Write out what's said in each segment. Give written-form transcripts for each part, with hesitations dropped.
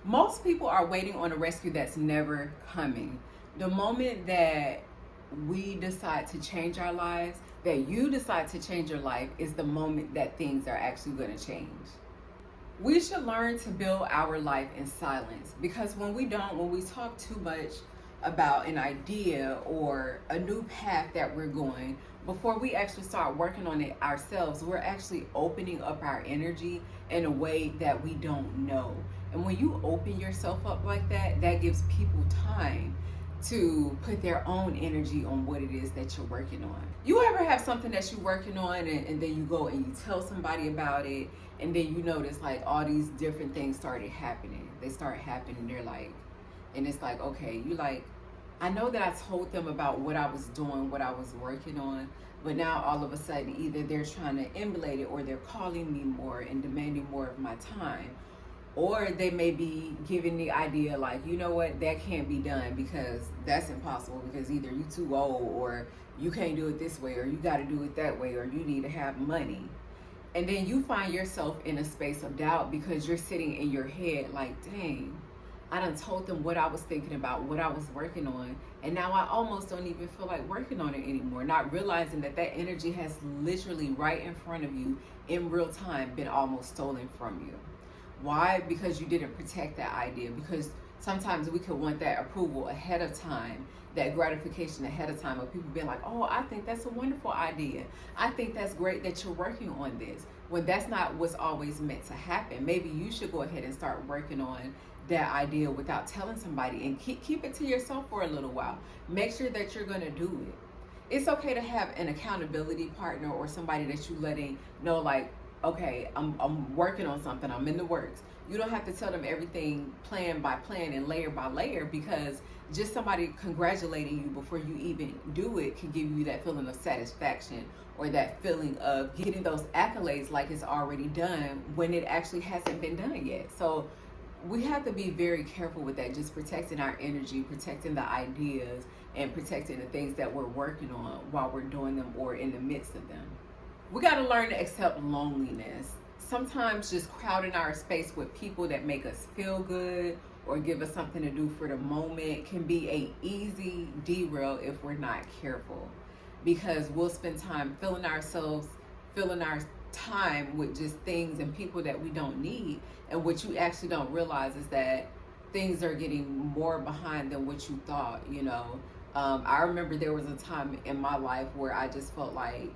Most people are waiting on a rescue that's never coming. The moment that we decide to change our lives, that you decide to change your life, is the moment that things are actually going to change. We should learn to build our life in silence, because when we talk too much about an idea or a new path that we're going, before we actually start working on it ourselves, we're actually opening up our energy in a way that we don't know. And when you open yourself up like that, that gives people time to put their own energy on what it is that you're working on. You ever have something that you're working on, and then you go and you tell somebody about it, and then you notice like all these different things started happening. They start happening. They're like, and it's like, okay, you like, I know that I told them about what I was doing, what I was working on, but now all of a sudden either they're trying to emulate it, or they're calling me more and demanding more of my time. Or they may be giving the idea like, you know what, that can't be done because that's impossible, because either you too old, or you can't do it this way, or you got to do it that way, or you need to have money. And then you find yourself in a space of doubt because you're sitting in your head like, dang, I done told them what I was thinking about, what I was working on, and now I almost don't even feel like working on it anymore, not realizing that that energy has literally right in front of you in real time been almost stolen from you. Why? Because you didn't protect that idea. Because sometimes we could want that approval ahead of time, that gratification ahead of time, of people being like, oh, I think that's a wonderful idea. I think that's great that you're working on this. When that's not what's always meant to happen. Maybe you should go ahead and start working on that idea without telling somebody, and keep it to yourself for a little while. Make sure that you're going to do it. It's okay to have an accountability partner, or somebody that you letting know like, okay, I'm working on something, I'm in the works. You don't have to tell them everything plan by plan and layer by layer, because just somebody congratulating you before you even do it can give you that feeling of satisfaction, or that feeling of getting those accolades like it's already done when it actually hasn't been done yet. So we have to be very careful with that, just protecting our energy, protecting the ideas, and protecting the things that we're working on while we're doing them or in the midst of them. We got to learn to accept loneliness. Sometimes just crowding our space with people that make us feel good or give us something to do for the moment can be a easy derail if we're not careful, because we'll spend time filling our time with just things and people that we don't need. And what you actually don't realize is that things are getting more behind than what you thought. I remember there was a time in my life where I just felt like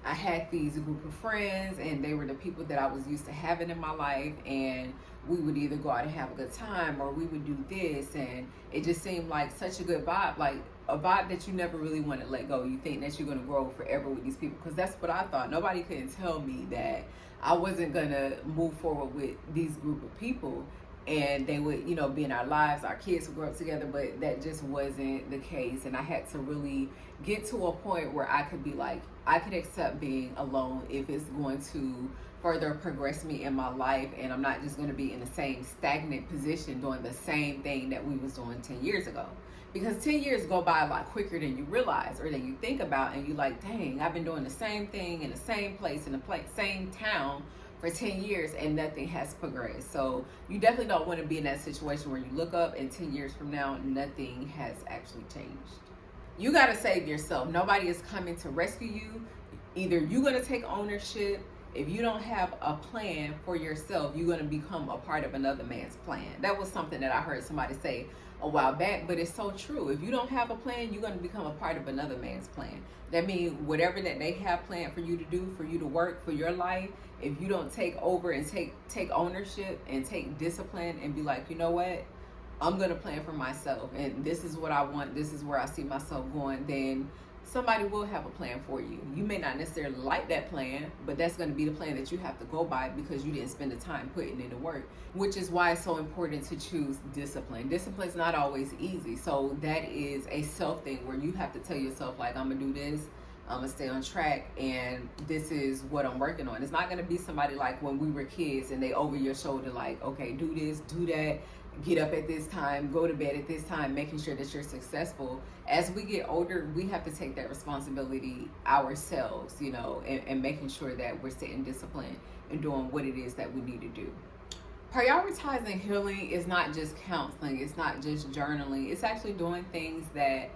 I had these group of friends, and they were the people that I was used to having in my life, and we would either go out and have a good time, or we would do this, and it just seemed like such a good vibe, like a vibe that you never really want to let go. You think that you're going to grow forever with these people, because that's what I thought. Nobody couldn't tell me that I wasn't going to move forward with these group of people, and they would, be in our lives, our kids would grow up together, but that just wasn't the case. And I had to really get to a point where I could be like, I could accept being alone if it's going to further progress me in my life, and I'm not just going to be in the same stagnant position doing the same thing that we was doing 10 years ago. Because 10 years go by a lot quicker than you realize or than you think about, and you like, dang, I've been doing the same thing in the same place, in the same town for 10 years, and nothing has progressed. So you definitely don't want to be in that situation where you look up and 10 years from now, nothing has actually changed. You got to save yourself. Nobody is coming to rescue you. Either you're going to take ownership. If you don't have a plan for yourself, you're going to become a part of another man's plan. That was something that I heard somebody say a while back, but it's so true. If you don't have a plan, you're going to become a part of another man's plan. That means whatever that they have planned for you to do, for you to work, for your life, if you don't take over and take ownership and take discipline and be like, you know what, I'm going to plan for myself, and this is what I want, this is where I see myself going, then somebody will have a plan for you. You may not necessarily like that plan, but that's going to be the plan that you have to go by, because you didn't spend the time putting in the work, which is why it's so important to choose discipline. Discipline is not always easy. So that is a self thing where you have to tell yourself, like, I'm going to do this, I'm going to stay on track, and this is what I'm working on. It's not going to be somebody like when we were kids and they over your shoulder like, okay, do this, do that, get up at this time, go to bed at this time, making sure that you're successful. As we get older, we have to take that responsibility ourselves, and making sure that we're staying disciplined and doing what it is that we need to do. Prioritizing healing is not just counseling, it's not just journaling, it's actually doing things that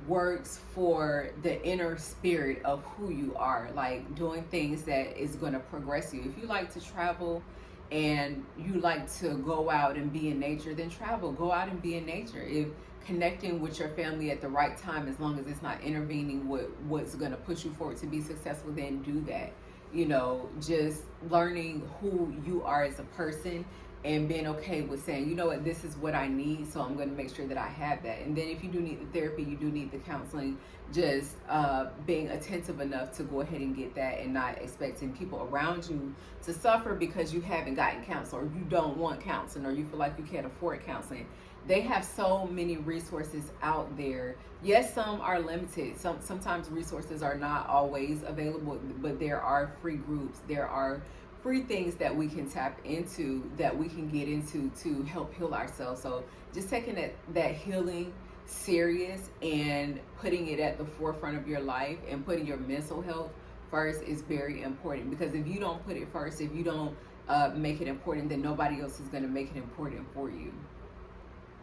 works for the inner spirit of who you are, like doing things that is going to progress you. If you like to travel and you like to go out and be in nature, then travel, go out and be in nature. If connecting with your family at the right time, as long as it's not intervening with what's going to push you forward to be successful, then do that. You know, just learning who you are as a person and being okay with saying, you know what, this is what I need, so I'm going to make sure that I have that. And then if you do need the therapy, you do need the counseling, just being attentive enough to go ahead and get that, and not expecting people around you to suffer because you haven't gotten counseling, or you don't want counseling, or you feel like you can't afford counseling. They have so many resources out there. Yes, some are limited. Sometimes resources are not always available, but there are free groups. There are free things that we can tap into, that we can get into to help heal ourselves. So just taking that healing serious and putting it at the forefront of your life and putting your mental health first is very important, because if you don't put it first, if you don't make it important, then nobody else is going to make it important for you.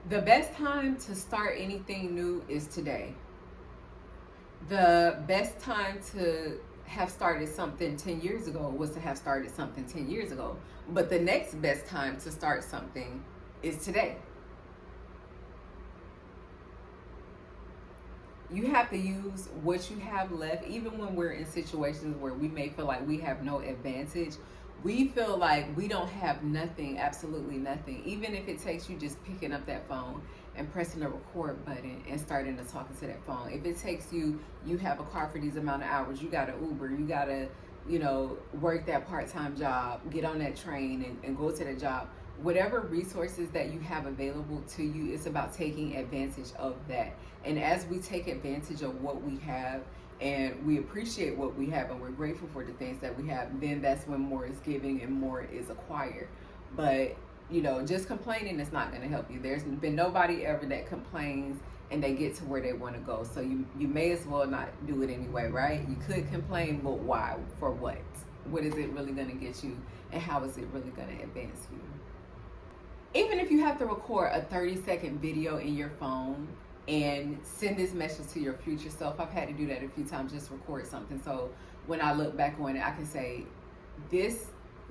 The best time to start anything new is today. The best time to have started something 10 years ago was to have started something 10 years ago. But the next best time to start something is today. You have to use what you have left, even when we're in situations where we may feel like we have no advantage. We feel like we don't have nothing, absolutely nothing. Even if it takes you just picking up that phone and pressing the record button and starting to talk to that phone. If it takes you have a car for these amount of hours, you got to Uber, you got to, work that part-time job, get on that train and go to the job. Whatever resources that you have available to you, it's about taking advantage of that. And as we take advantage of what we have, and we appreciate what we have, and we're grateful for the things that we have, then that's when more is giving and more is acquired. But just complaining is not going to help you. There's been nobody ever that complains and they get to where they want to go. So you may as well not do it anyway, right? You could complain, but why? For what? What is it really going to get you, and how is it really going to advance you? Even if you have to record a 30-second video in your phone and send this message to your future self. I've had to do that a few times, just record something. So when I look back on it, I can say, this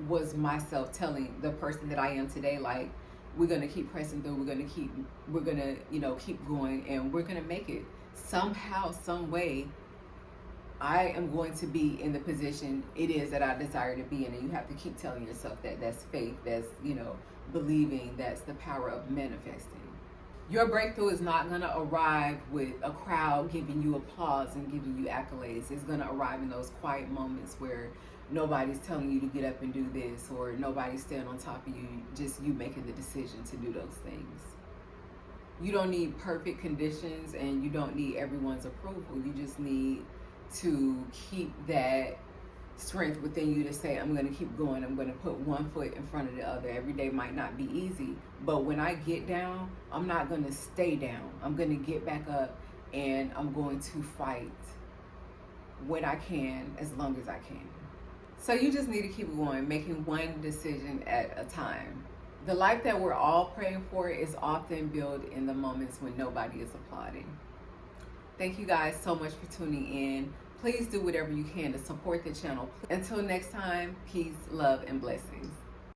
was myself telling the person that I am today, like, we're going to keep pressing through. We're going to keep going, and we're going to make it. Somehow, some way, I am going to be in the position it is that I desire to be in. And you have to keep telling yourself that. That's faith. That's, believing. That's the power of manifesting. Your breakthrough is not going to arrive with a crowd giving you applause and giving you accolades. It's going to arrive in those quiet moments where nobody's telling you to get up and do this, or nobody's staying on top of you, just you making the decision to do those things. You don't need perfect conditions, and you don't need everyone's approval. You just need to keep that strength within you to say, I'm going to keep going. I'm going to put one foot in front of the other. Every day might not be easy, but when I get down, I'm not going to stay down. I'm going to get back up, and I'm going to fight when I can, as long as I can. So you just need to keep going, making one decision at a time. The life that we're all praying for is often built in the moments when nobody is applauding. Thank you guys so much for tuning in. Please do whatever you can to support the channel. Until next time, peace, love, and blessings.